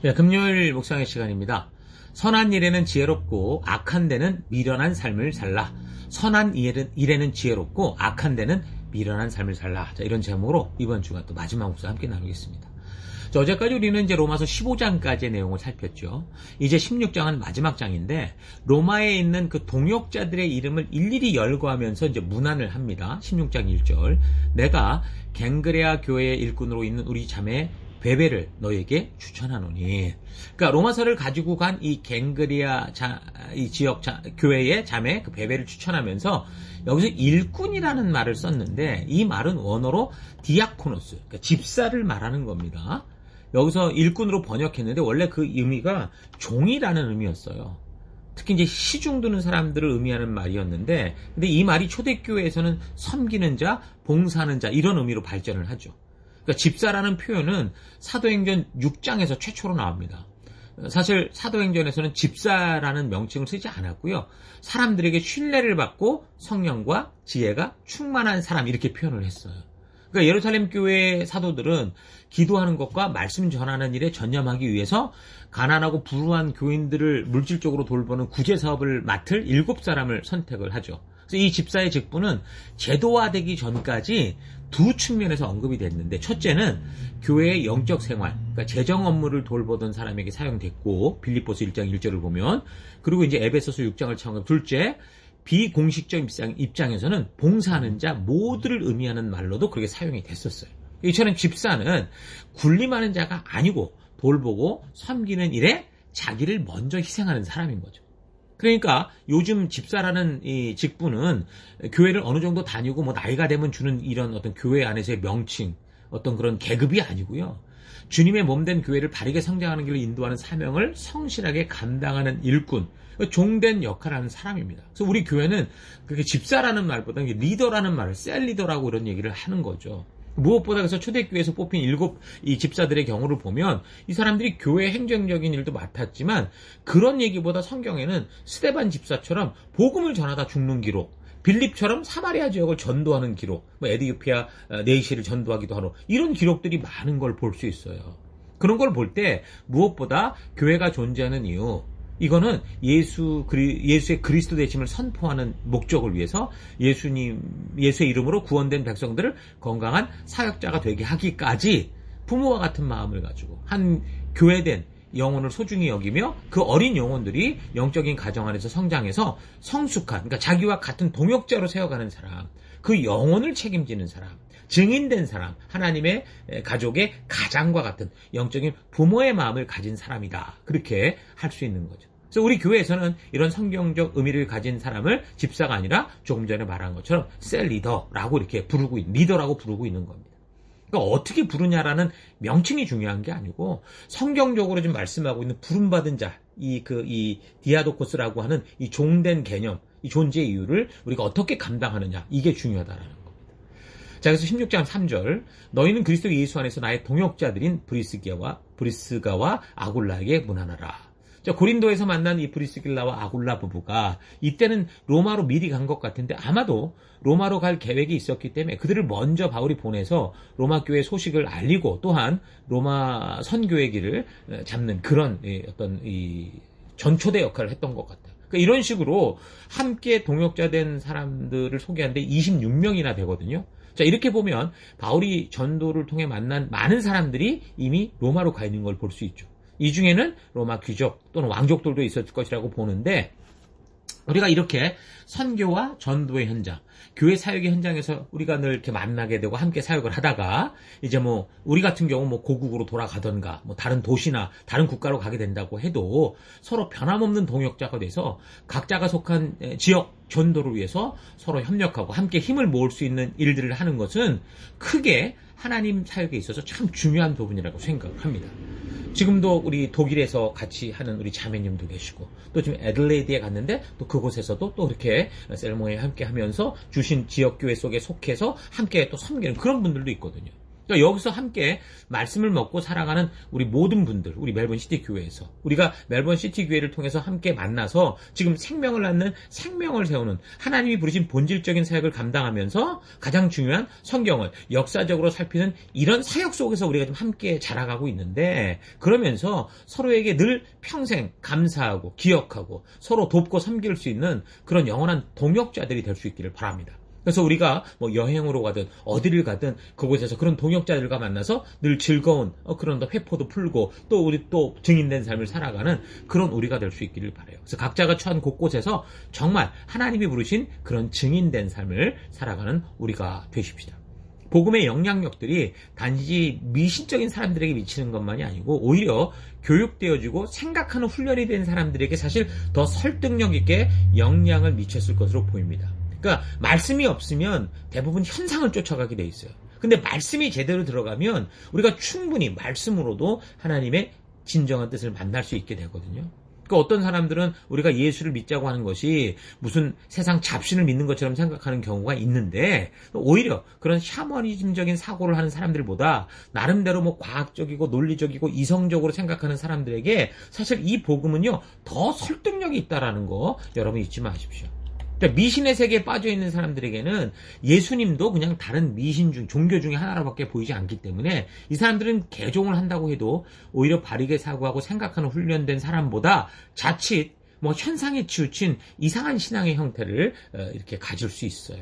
네, 금요일 묵상의 시간입니다. 선한 일에는 지혜롭고 악한 데는 미련한 삶을 살라. 선한 일에는 지혜롭고 악한 데는 미련한 삶을 살라. 자, 이런 제목으로 이번 주간 또 마지막 묵상 함께 나누겠습니다. 자, 어제까지 우리는 이제 로마서 15장까지의 내용을 살폈죠. 이제 16장은 마지막 장인데 로마에 있는 그 동역자들의 이름을 일일이 열거하면서 이제 문안을 합니다. 16장 1절. 내가 갱그레아 교회의 일꾼으로 있는 우리 자매 베베를 너에게 추천하노니. 그러니까 로마서를 가지고 간 이 갱그리아 이 지역 교회의 자매 그 베베를 추천하면서 여기서 일꾼이라는 말을 썼는데 이 말은 원어로 디아코노스, 그러니까 집사를 말하는 겁니다. 여기서 일꾼으로 번역했는데 원래 그 의미가 종이라는 의미였어요. 특히 이제 시중 두는 사람들을 의미하는 말이었는데, 근데 이 말이 초대교회에서는 섬기는 자, 봉사하는 자 이런 의미로 발전을 하죠. 그러니까 집사라는 표현은 사도행전 6장에서 최초로 나옵니다. 사실 사도행전에서는 집사라는 명칭을 쓰지 않았고요. 사람들에게 신뢰를 받고 성령과 지혜가 충만한 사람 이렇게 표현을 했어요. 그러니까 예루살렘 교회의 사도들은 기도하는 것과 말씀 전하는 일에 전념하기 위해서 가난하고 불우한 교인들을 물질적으로 돌보는 구제 사업을 맡을 7사람을 선택을 하죠. 그래서 이 집사의 직분은 제도화되기 전까지 두 측면에서 언급이 됐는데, 첫째는 교회의 영적 생활, 그러니까 재정 업무를 돌보던 사람에게 사용됐고, 빌립보서 1장 1절을 보면, 그리고 이제 에베소서 6장을 참고, 둘째, 비공식적 입장에서는 봉사하는 자 모두를 의미하는 말로도 그렇게 사용이 됐었어요. 이처럼 집사는 군림하는 자가 아니고 돌보고 섬기는 일에 자기를 먼저 희생하는 사람인 거죠. 그러니까 요즘 집사라는 이 직분은 교회를 어느 정도 다니고 뭐 나이가 되면 주는 이런 어떤 교회 안에서의 명칭, 어떤 그런 계급이 아니고요. 주님의 몸된 교회를 바르게 성장하는 길로 인도하는 사명을 성실하게 감당하는 일꾼, 종된 역할을 하는 사람입니다. 그래서 우리 교회는 그렇게 집사라는 말보다는 리더라는 말을 셀리더라고 이런 얘기를 하는 거죠. 무엇보다 그래서 초대교회에서 뽑힌 7이 집사들의 경우를 보면 이 사람들이 교회 행정적인 일도 맡았지만 그런 얘기보다 성경에는 스데반 집사처럼 복음을 전하다 죽는 기록, 빌립처럼 사마리아 지역을 전도하는 기록, 에디오피아 네이시를 전도하기도 하고 이런 기록들이 많은 걸 볼 수 있어요. 그런 걸 볼 때 무엇보다 교회가 존재하는 이유, 이거는 예수의 그리스도 되심을 선포하는 목적을 위해서 예수의 이름으로 구원된 백성들을 건강한 사역자가 되게 하기까지 부모와 같은 마음을 가지고 한 교회된 영혼을 소중히 여기며 그 어린 영혼들이 영적인 가정 안에서 성장해서 성숙한, 그러니까 자기와 같은 동역자로 세워가는 사람, 그 영혼을 책임지는 사람, 증인된 사람, 하나님의 가족의 가장과 같은 영적인 부모의 마음을 가진 사람이다. 그렇게 할 수 있는 거죠. 그래서 우리 교회에서는 이런 성경적 의미를 가진 사람을 집사가 아니라 조금 전에 말한 것처럼 셀 리더라고 이렇게 리더라고 부르고 있는 겁니다. 그러니까 어떻게 부르냐라는 명칭이 중요한 게 아니고 성경적으로 지금 말씀하고 있는 부름받은 자, 이 디아도코스라고 하는 이 종된 개념, 이 존재의 이유를 우리가 어떻게 감당하느냐, 이게 중요하다라는 겁니다. 자, 그래서 16장 3절, 너희는 그리스도 예수 안에서 나의 동역자들인 브리스가와 아굴라에게 문안하라. 자, 고린도에서 만난 이 브리스길라와 아굴라 부부가 이때는 로마로 미리 간 것 같은데 아마도 로마로 갈 계획이 있었기 때문에 그들을 먼저 바울이 보내서 로마 교회 소식을 알리고 또한 로마 선교의 길을 잡는 그런 어떤 이 전초대 역할을 했던 것 같아요. 그러니까 이런 식으로 함께 동역자된 사람들을 소개하는데 26명이나 되거든요. 자, 이렇게 보면 바울이 전도를 통해 만난 많은 사람들이 이미 로마로 가 있는 걸 볼 수 있죠. 이 중에는 로마 귀족 또는 왕족들도 있었을 것이라고 보는데, 우리가 이렇게 선교와 전도의 현장, 교회 사역의 현장에서 우리가 늘 이렇게 만나게 되고 함께 사역을 하다가 이제 뭐 우리 같은 경우 뭐 고국으로 돌아가던가 뭐 다른 도시나 다른 국가로 가게 된다고 해도 서로 변함없는 동역자가 돼서 각자가 속한 지역 전도를 위해서 서로 협력하고 함께 힘을 모을 수 있는 일들을 하는 것은 크게 하나님 사역에 있어서 참 중요한 부분이라고 생각을 합니다. 지금도 우리 독일에서 같이 하는 우리 자매님도 계시고, 또 지금 애들레이드에 갔는데 또 그곳에서도 또 이렇게 셀모에 함께 하면서 주신 지역교회 속에 속해서 함께 또 섬기는 그런 분들도 있거든요. 그러니까 여기서 함께 말씀을 먹고 살아가는 우리 모든 분들, 우리 멜번 시티 교회에서 우리가 멜번 시티 교회를 통해서 함께 만나서 지금 생명을 낳는 생명을 세우는 하나님이 부르신 본질적인 사역을 감당하면서 가장 중요한 성경을 역사적으로 살피는 이런 사역 속에서 우리가 좀 함께 자라가고 있는데, 그러면서 서로에게 늘 평생 감사하고 기억하고 서로 돕고 섬길 수 있는 그런 영원한 동역자들이 될 수 있기를 바랍니다. 그래서 우리가 뭐 여행으로 가든 어디를 가든 그곳에서 그런 동역자들과 만나서 늘 즐거운 그런 회포도 풀고 또 우리 또 증인된 삶을 살아가는 그런 우리가 될 수 있기를 바라요. 그래서 각자가 처한 곳곳에서 정말 하나님이 부르신 그런 증인된 삶을 살아가는 우리가 되십시다. 복음의 영향력들이 단지 미신적인 사람들에게 미치는 것만이 아니고 오히려 교육되어지고 생각하는 훈련이 된 사람들에게 사실 더 설득력 있게 영향을 미쳤을 것으로 보입니다. 그러니까 말씀이 없으면 대부분 현상을 쫓아가게 돼 있어요. 근데 말씀이 제대로 들어가면 우리가 충분히 말씀으로도 하나님의 진정한 뜻을 만날 수 있게 되거든요. 그러니까 어떤 사람들은 우리가 예수를 믿자고 하는 것이 무슨 세상 잡신을 믿는 것처럼 생각하는 경우가 있는데, 오히려 그런 샤머니즘적인 사고를 하는 사람들보다 나름대로 뭐 과학적이고 논리적이고 이성적으로 생각하는 사람들에게 사실 이 복음은요 더 설득력이 있다라는 거 여러분 잊지 마십시오. 그러니까 미신의 세계에 빠져있는 사람들에게는 예수님도 그냥 다른 종교 중에 하나로밖에 보이지 않기 때문에 이 사람들은 개종을 한다고 해도 오히려 바르게 사고하고 생각하는 훈련된 사람보다 자칫 뭐 현상에 치우친 이상한 신앙의 형태를 이렇게 가질 수 있어요.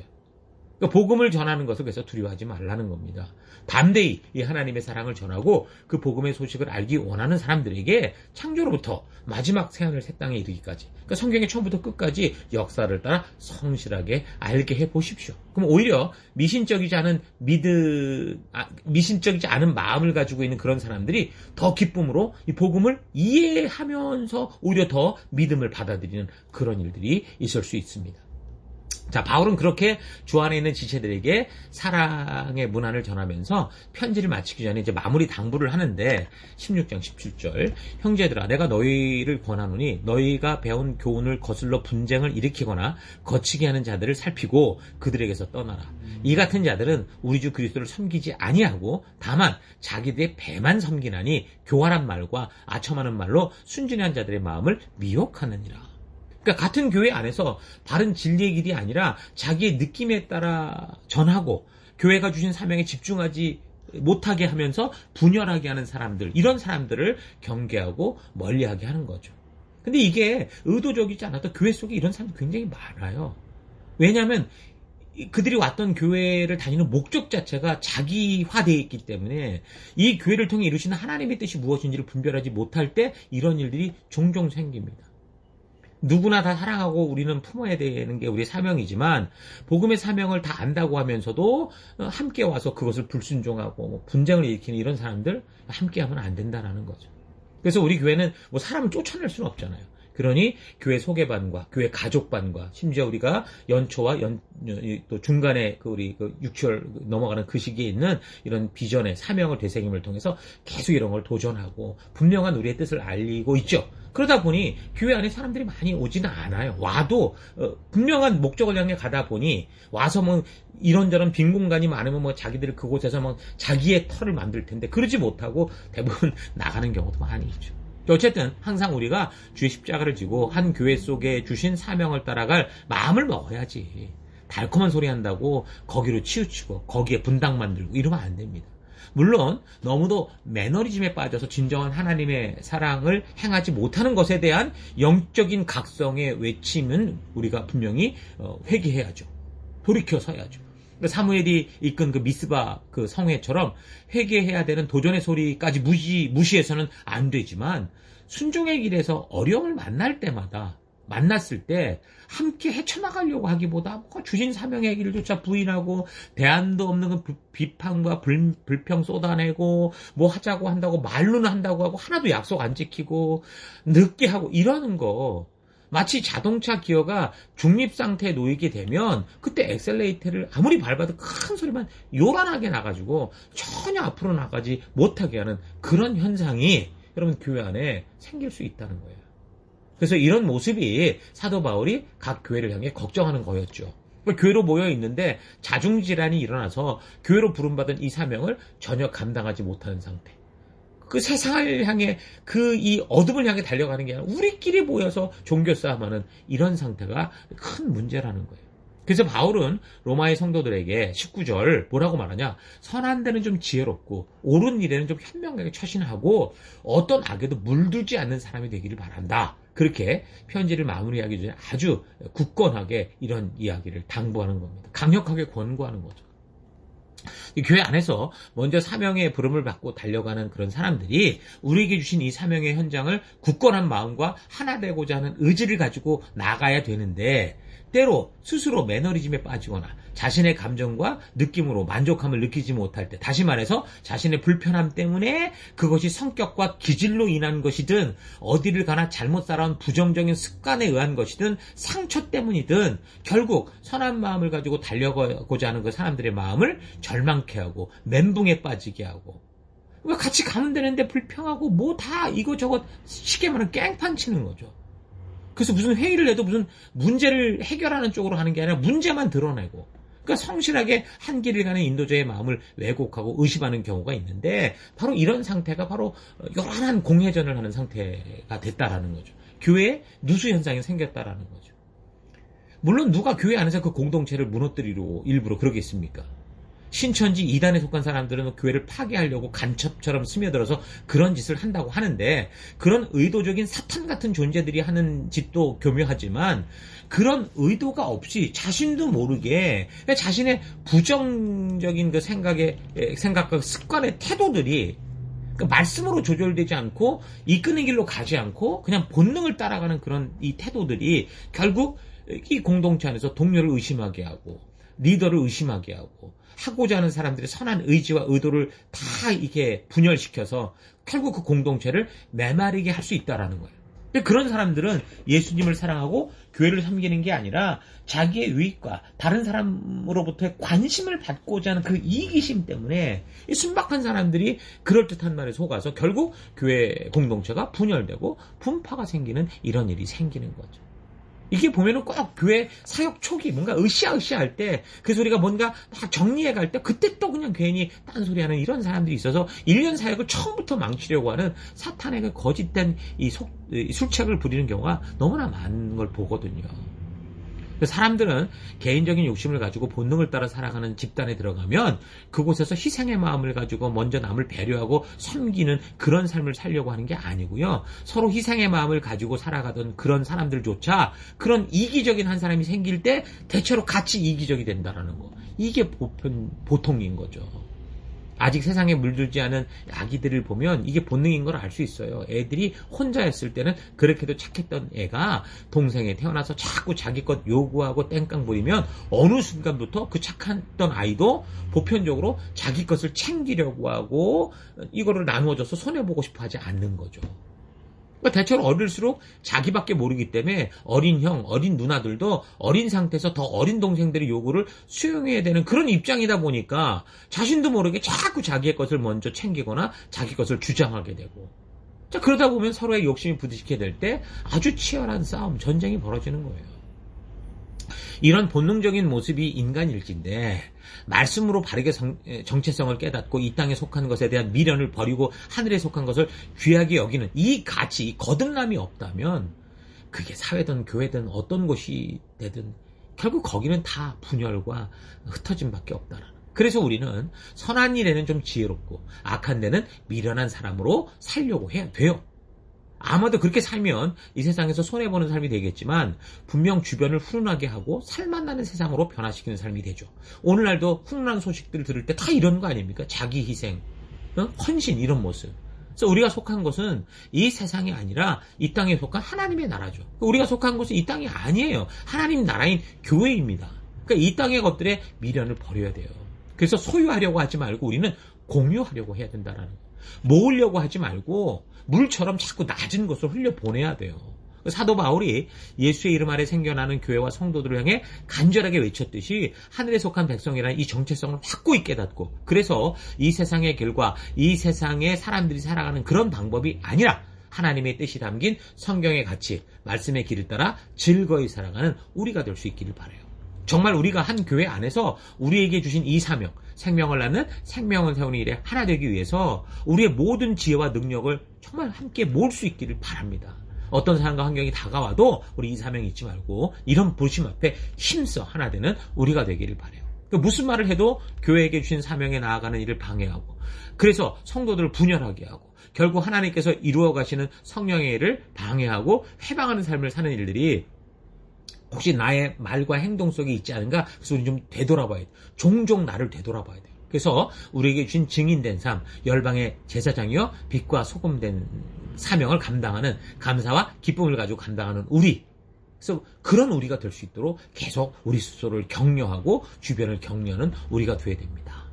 그러니까 복음을 전하는 것을 그래서 두려워하지 말라는 겁니다. 담대히 이 하나님의 사랑을 전하고 그 복음의 소식을 알기 원하는 사람들에게 창조로부터 마지막 세안을 새 땅에 이르기까지, 그러니까 성경의 처음부터 끝까지 역사를 따라 성실하게 알게 해보십시오. 그럼 오히려 미신적이지 않은 마음을 가지고 있는 그런 사람들이 더 기쁨으로 이 복음을 이해하면서 오히려 더 믿음을 받아들이는 그런 일들이 있을 수 있습니다. 자, 바울은 그렇게 주 안에 있는 지체들에게 사랑의 문안을 전하면서 편지를 마치기 전에 이제 마무리 당부를 하는데 16장 17절, 형제들아 내가 너희를 권하노니 너희가 배운 교훈을 거슬러 분쟁을 일으키거나 거치게 하는 자들을 살피고 그들에게서 떠나라. 이 같은 자들은 우리 주 그리스도를 섬기지 아니하고 다만 자기들의 배만 섬기나니 교활한 말과 아첨하는 말로 순진한 자들의 마음을 미혹하느니라. 그러니까 같은 교회 안에서 바른 진리의 길이 아니라 자기의 느낌에 따라 전하고 교회가 주신 사명에 집중하지 못하게 하면서 분열하게 하는 사람들, 이런 사람들을 경계하고 멀리하게 하는 거죠. 근데 이게 의도적이지 않아도 교회 속에 이런 사람들이 굉장히 많아요. 왜냐하면 그들이 왔던 교회를 다니는 목적 자체가 자기화되어 있기 때문에 이 교회를 통해 이루시는 하나님의 뜻이 무엇인지를 분별하지 못할 때 이런 일들이 종종 생깁니다. 누구나 다 사랑하고 우리는 품어야 되는 게 우리의 사명이지만 복음의 사명을 다 안다고 하면서도 함께 와서 그것을 불순종하고 분쟁을 일으키는 이런 사람들 함께 하면 안 된다라는 거죠. 그래서 우리 교회는 뭐 사람을 쫓아낼 수는 없잖아요. 그러니 교회 소개반과 교회 가족반과 심지어 우리가 연초와 또 중간에 우리 6개월 넘어가는 그 시기에 있는 이런 비전의 사명을 되새김을 통해서 계속 이런 걸 도전하고 분명한 우리의 뜻을 알리고 있죠. 그러다 보니 교회 안에 사람들이 많이 오지는 않아요. 와도 분명한 목적을 향해 가다 보니 와서 뭐 이런저런 빈 공간이 많으면 뭐 자기들이 그곳에서 뭐 자기의 터를 만들 텐데 그러지 못하고 대부분 나가는 경우도 많이 있죠. 어쨌든 항상 우리가 주의 십자가를 지고 한 교회 속에 주신 사명을 따라갈 마음을 먹어야지. 달콤한 소리 한다고 거기로 치우치고 거기에 분당 만들고 이러면 안 됩니다. 물론 너무도 매너리즘에 빠져서 진정한 하나님의 사랑을 행하지 못하는 것에 대한 영적인 각성의 외침은 우리가 분명히 회개해야죠. 돌이켜 서야죠. 사무엘이 이끈 그 미스바 그 성회처럼 회개해야 되는 도전의 소리까지 무시해서는 안 되지만 순종의 길에서 어려움을 만났을 때 함께 헤쳐나가려고 하기보다 주신 사명의 길조차 부인하고 대안도 없는 그 비판과 불평 쏟아내고 뭐 하자고 한다고 말로는 한다고 하고 하나도 약속 안 지키고 늦게 하고 이러는 거, 마치 자동차 기어가 중립 상태에 놓이게 되면 그때 엑셀레이터를 아무리 밟아도 큰 소리만 요란하게 나가지고 전혀 앞으로 나가지 못하게 하는 그런 현상이 여러분 교회 안에 생길 수 있다는 거예요. 그래서 이런 모습이 사도 바울이 각 교회를 향해 걱정하는 거였죠. 교회로 모여 있는데 자중질환이 일어나서 교회로 부름받은 이 사명을 전혀 감당하지 못하는 상태. 그 세상을 향해 이 어둠을 향해 달려가는 게 아니라 우리끼리 모여서 종교 싸움하는 이런 상태가 큰 문제라는 거예요. 그래서 바울은 로마의 성도들에게 19절 뭐라고 말하냐? 선한 데는 좀 지혜롭고 옳은 일에는 좀 현명하게 처신하고 어떤 악에도 물들지 않는 사람이 되기를 바란다. 그렇게 편지를 마무리하기 전에 아주 굳건하게 이런 이야기를 당부하는 겁니다. 강력하게 권고하는 거죠. 이 교회 안에서 먼저 사명의 부름을 받고 달려가는 그런 사람들이 우리에게 주신 이 사명의 현장을 굳건한 마음과 하나 되고자 하는 의지를 가지고 나가야 되는데 때로 스스로 매너리즘에 빠지거나 자신의 감정과 느낌으로 만족함을 느끼지 못할 때, 다시 말해서 자신의 불편함 때문에 그것이 성격과 기질로 인한 것이든 어디를 가나 잘못 살아온 부정적인 습관에 의한 것이든 상처 때문이든 결국 선한 마음을 가지고 달려가고자 하는 그 사람들의 마음을 절망케 하고 멘붕에 빠지게 하고, 왜 같이 가면 되는데 불평하고 뭐 다 이거저거 쉽게 말하면 깽판 치는 거죠. 그래서 무슨 회의를 해도 무슨 문제를 해결하는 쪽으로 하는 게 아니라 문제만 드러내고, 그러니까 성실하게 한 길을 가는 인도자의 마음을 왜곡하고 의심하는 경우가 있는데, 바로 이런 상태가 바로 요란한 공회전을 하는 상태가 됐다라는 거죠. 교회에 누수 현상이 생겼다라는 거죠. 물론 누가 교회 안에서 그 공동체를 무너뜨리려 일부러 그러겠습니까? 신천지 이단에 속한 사람들은 교회를 파괴하려고 간첩처럼 스며들어서 그런 짓을 한다고 하는데, 그런 의도적인 사탄 같은 존재들이 하는 짓도 교묘하지만 그런 의도가 없이 자신도 모르게 자신의 부정적인 그 생각과 습관의 태도들이 말씀으로 조절되지 않고 이끄는 길로 가지 않고 그냥 본능을 따라가는 그런 이 태도들이 결국 이 공동체 안에서 동료를 의심하게 하고 리더를 의심하게 하고 하고자 하는 사람들의 선한 의지와 의도를 다 이렇게 분열시켜서 결국 그 공동체를 메마르게 할 수 있다라는 거예요. 근데 그런 사람들은 예수님을 사랑하고 교회를 섬기는 게 아니라 자기의 유익과 다른 사람으로부터의 관심을 받고자 하는 그 이기심 때문에 이 순박한 사람들이 그럴듯한 말에 속아서 결국 교회 공동체가 분열되고 분파가 생기는 이런 일이 생기는 거죠. 이게 보면은 꼭 교회 사역 초기 뭔가 으쌰으쌰할 때 그 소리가 뭔가 막 정리해 갈 때 그때 또 그냥 괜히 딴소리 하는 이런 사람들이 있어서 1년 사역을 처음부터 망치려고 하는 사탄에게 거짓된 이 술책을 부리는 경우가 너무나 많은 걸 보거든요. 사람들은 개인적인 욕심을 가지고 본능을 따라 살아가는 집단에 들어가면 그곳에서 희생의 마음을 가지고 먼저 남을 배려하고 섬기는 그런 삶을 살려고 하는 게 아니고요. 서로 희생의 마음을 가지고 살아가던 그런 사람들조차 그런 이기적인 한 사람이 생길 때 대체로 같이 이기적이 된다는 거. 이게 보통인 거죠. 아직 세상에 물들지 않은 아기들을 보면 이게 본능인 걸 알 수 있어요. 애들이 혼자였을 때는 그렇게도 착했던 애가 동생에 태어나서 자꾸 자기 것 요구하고 땡깡 부리면 어느 순간부터 그 착했던 아이도 보편적으로 자기 것을 챙기려고 하고 이거를 나누어줘서 손해보고 싶어 하지 않는 거죠. 그러니까 대체로 어릴수록 자기밖에 모르기 때문에 어린 형, 어린 누나들도 어린 상태에서 더 어린 동생들의 요구를 수용해야 되는 그런 입장이다 보니까 자신도 모르게 자꾸 자기의 것을 먼저 챙기거나 자기 것을 주장하게 되고, 자, 그러다 보면 서로의 욕심이 부딪히게 될 때 아주 치열한 싸움, 전쟁이 벌어지는 거예요. 이런 본능적인 모습이 인간일진데 말씀으로 바르게 정체성을 깨닫고 이 땅에 속한 것에 대한 미련을 버리고 하늘에 속한 것을 귀하게 여기는 이 가치, 이 거듭남이 없다면 그게 사회든 교회든 어떤 곳이 되든 결국 거기는 다 분열과 흩어짐밖에 없다라는. 그래서 우리는 선한 일에는 좀 지혜롭고 악한 데는 미련한 사람으로 살려고 해야 돼요. 아마도 그렇게 살면 이 세상에서 손해보는 삶이 되겠지만 분명 주변을 훈훈하게 하고 살맛나는 세상으로 변화시키는 삶이 되죠. 오늘날도 훈훈한 소식들을 들을 때 다 이런 거 아닙니까? 자기 희생, 헌신, 이런 모습. 그래서 우리가 속한 것은 이 세상이 아니라 이 땅에 속한 하나님의 나라죠. 우리가 속한 것은 이 땅이 아니에요. 하나님 나라인 교회입니다. 그러니까 이 땅의 것들에 미련을 버려야 돼요. 그래서 소유하려고 하지 말고 우리는 공유하려고 해야 된다라는 거예요. 모으려고 하지 말고 물처럼 자꾸 낮은 것을 흘려보내야 돼요. 사도 바울이 예수의 이름 아래 생겨나는 교회와 성도들을 향해 간절하게 외쳤듯이 하늘에 속한 백성이라는 이 정체성을 확고히 깨닫고, 그래서 이 세상의 길과 이 세상의 사람들이 살아가는 그런 방법이 아니라 하나님의 뜻이 담긴 성경의 가치, 말씀의 길을 따라 즐거이 살아가는 우리가 될 수 있기를 바라요. 정말 우리가 한 교회 안에서 우리에게 주신 이 사명, 생명을 낳는 생명을 세우는 일에 하나 되기 위해서 우리의 모든 지혜와 능력을 정말 함께 모을 수 있기를 바랍니다. 어떤 상황과 환경이 다가와도 우리 이 사명이 잊지 말고 이런 부르심 앞에 힘써 하나 되는 우리가 되기를 바라요. 무슨 말을 해도 교회에게 주신 사명에 나아가는 일을 방해하고, 그래서 성도들을 분열하게 하고, 결국 하나님께서 이루어 가시는 성령의 일을 방해하고 회방하는 삶을 사는 일들이 혹시 나의 말과 행동 속에 있지 않은가? 그래서 우리 좀 되돌아봐야 돼. 종종 나를 되돌아봐야 돼요. 그래서 우리에게 주신 증인된 삶, 열방의 제사장이여 빛과 소금된 사명을 감당하는, 감사와 기쁨을 가지고 감당하는 우리. 그래서 그런 우리가 될 수 있도록 계속 우리 스스로를 격려하고 주변을 격려하는 우리가 되어야 됩니다.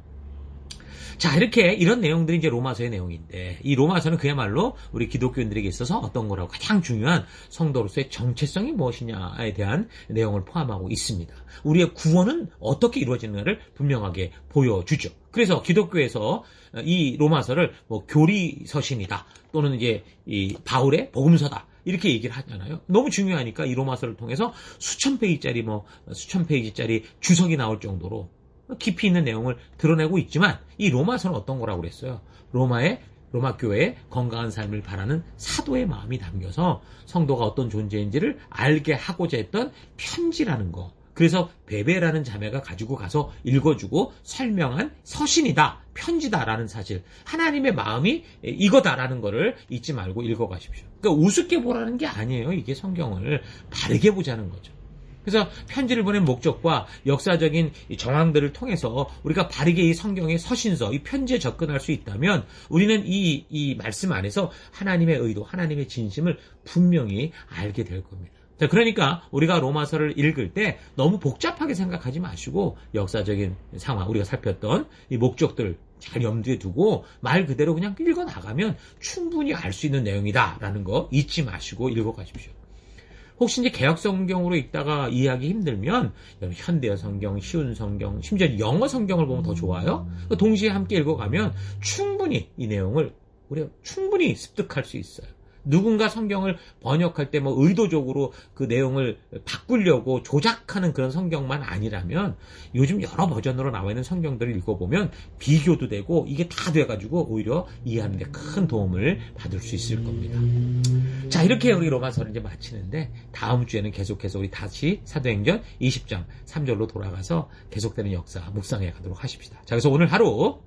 자, 이런 내용들이 이제 로마서의 내용인데, 이 로마서는 그야말로 우리 기독교인들에게 있어서 어떤 거라고 가장 중요한 성도로서의 정체성이 무엇이냐에 대한 내용을 포함하고 있습니다. 우리의 구원은 어떻게 이루어지는가를 분명하게 보여주죠. 그래서 기독교에서 이 로마서를 교리서신이다, 또는 이제 이 바울의 복음서다, 이렇게 얘기를 하잖아요. 너무 중요하니까 이 로마서를 통해서 수천 페이지짜리 주석이 나올 정도로 깊이 있는 내용을 드러내고 있지만, 이 로마서는 어떤 거라고 그랬어요? 로마 교회의 건강한 삶을 바라는 사도의 마음이 담겨서 성도가 어떤 존재인지를 알게 하고자 했던 편지라는 거. 그래서 베베라는 자매가 가지고 가서 읽어주고 설명한 서신이다, 편지다라는 사실, 하나님의 마음이 이거다라는 거를 잊지 말고 읽어가십시오. 그러니까 우습게 보라는 게 아니에요. 이게 성경을 바르게 보자는 거죠. 그래서 편지를 보낸 목적과 역사적인 정황들을 통해서 우리가 바르게 이 성경의 서신서, 이 편지에 접근할 수 있다면 우리는 이 말씀 안에서 하나님의 의도, 하나님의 진심을 분명히 알게 될 겁니다. 자, 그러니까 우리가 로마서를 읽을 때 너무 복잡하게 생각하지 마시고 역사적인 상황, 우리가 살폈던 이 목적들 잘 염두에 두고 말 그대로 그냥 읽어나가면 충분히 알 수 있는 내용이다라는 거 잊지 마시고 읽어가십시오. 혹시 이제 개역 성경으로 읽다가 이해하기 힘들면 현대어 성경, 쉬운 성경, 심지어 영어 성경을 보면 더 좋아요. 동시에 함께 읽어가면 충분히 이 내용을 우리가 충분히 습득할 수 있어요. 누군가 성경을 번역할 때 의도적으로 그 내용을 바꾸려고 조작하는 그런 성경만 아니라면 요즘 여러 버전으로 나와 있는 성경들을 읽어보면 비교도 되고 이게 다 돼가지고 오히려 이해하는 데 큰 도움을 받을 수 있을 겁니다. 자, 이렇게 우리 로마서를 이제 마치는데 다음 주에는 계속해서 우리 다시 사도행전 20장 3절로 돌아가서 계속되는 역사 묵상해 가도록 하십시다. 자, 그래서 오늘 하루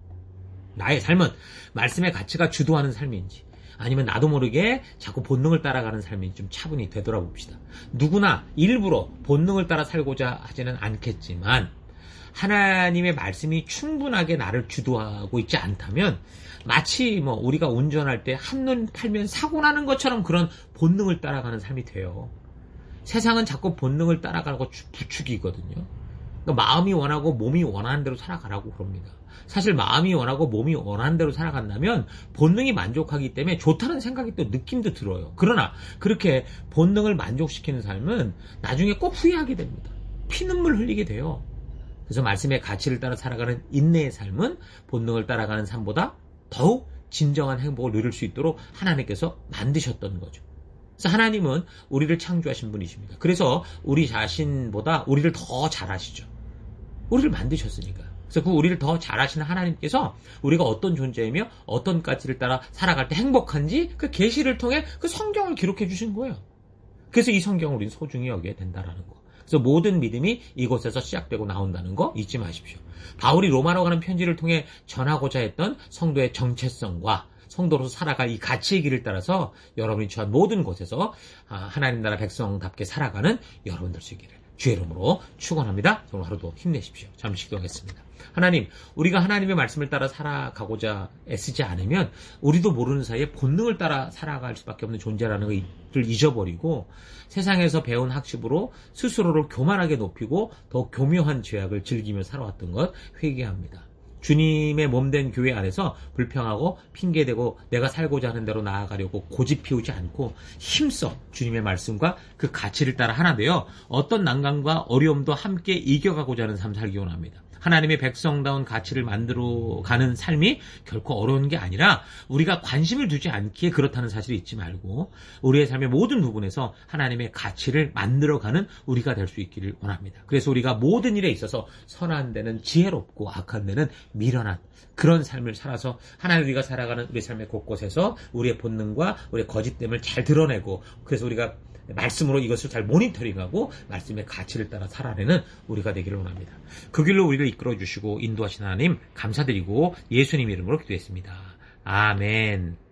나의 삶은 말씀의 가치가 주도하는 삶인지, 아니면 나도 모르게 자꾸 본능을 따라가는 삶이 좀 차분히 되돌아봅시다. 누구나 일부러 본능을 따라 살고자 하지는 않겠지만 하나님의 말씀이 충분하게 나를 주도하고 있지 않다면 마치 우리가 운전할 때 한눈 팔면 사고 나는 것처럼 그런 본능을 따라가는 삶이 돼요. 세상은 자꾸 본능을 따라가고 부추기거든요. 그러니까 마음이 원하고 몸이 원하는 대로 살아가라고 그럽니다. 사실 마음이 원하고 몸이 원하는 대로 살아간다면 본능이 만족하기 때문에 좋다는 생각이 또 느낌도 들어요. 그러나 그렇게 본능을 만족시키는 삶은 나중에 꼭 후회하게 됩니다. 피눈물 흘리게 돼요. 그래서 말씀의 가치를 따라 살아가는 인내의 삶은 본능을 따라가는 삶보다 더욱 진정한 행복을 누릴 수 있도록 하나님께서 만드셨던 거죠. 그래서 하나님은 우리를 창조하신 분이십니다. 그래서 우리 자신보다 우리를 더 잘 아시죠. 우리를 만드셨으니까. 그래서 그 우리를 더 잘 아시는 하나님께서 우리가 어떤 존재이며 어떤 가치를 따라 살아갈 때 행복한지 그 계시를 통해 그 성경을 기록해 주신 거예요. 그래서 이 성경을 우리는 소중히 여겨야 된다라는 거. 그래서 모든 믿음이 이곳에서 시작되고 나온다는 거 잊지 마십시오. 바울이 로마로 가는 편지를 통해 전하고자 했던 성도의 정체성과 성도로서 살아갈 이 가치의 길을 따라서 여러분이 처한 모든 곳에서 하나님 나라 백성답게 살아가는 여러분들 되기를 주의 이름으로 축원합니다. 오늘 하루도 힘내십시오. 잠시 기도하겠습니다. 하나님, 우리가 하나님의 말씀을 따라 살아가고자 애쓰지 않으면 우리도 모르는 사이에 본능을 따라 살아갈 수밖에 없는 존재라는 것을 잊어버리고 세상에서 배운 학습으로 스스로를 교만하게 높이고 더 교묘한 죄악을 즐기며 살아왔던 것 회개합니다. 주님의 몸된 교회 안에서 불평하고 핑계대고 내가 살고자 하는 대로 나아가려고 고집 피우지 않고 힘써 주님의 말씀과 그 가치를 따라 하나 되어 어떤 난관과 어려움도 함께 이겨가고자 하는 삶 살기 원합니다. 하나님의 백성다운 가치를 만들어가는 삶이 결코 어려운 게 아니라 우리가 관심을 두지 않기에 그렇다는 사실을 잊지 말고 우리의 삶의 모든 부분에서 하나님의 가치를 만들어가는 우리가 될 수 있기를 원합니다. 그래서 우리가 모든 일에 있어서 선한 데는 지혜롭고 악한 데는 미련한 그런 삶을 살아서 하나님 우리가 살아가는 우리 삶의 곳곳에서 우리의 본능과 우리의 거짓됨을 잘 드러내고 그래서 우리가 말씀으로 이것을 잘 모니터링하고 말씀의 가치를 따라 살아내는 우리가 되기를 원합니다. 그 길로 우리를 이끌어 주시고 인도하신 하나님 감사드리고 예수님 이름으로 기도했습니다. 아멘.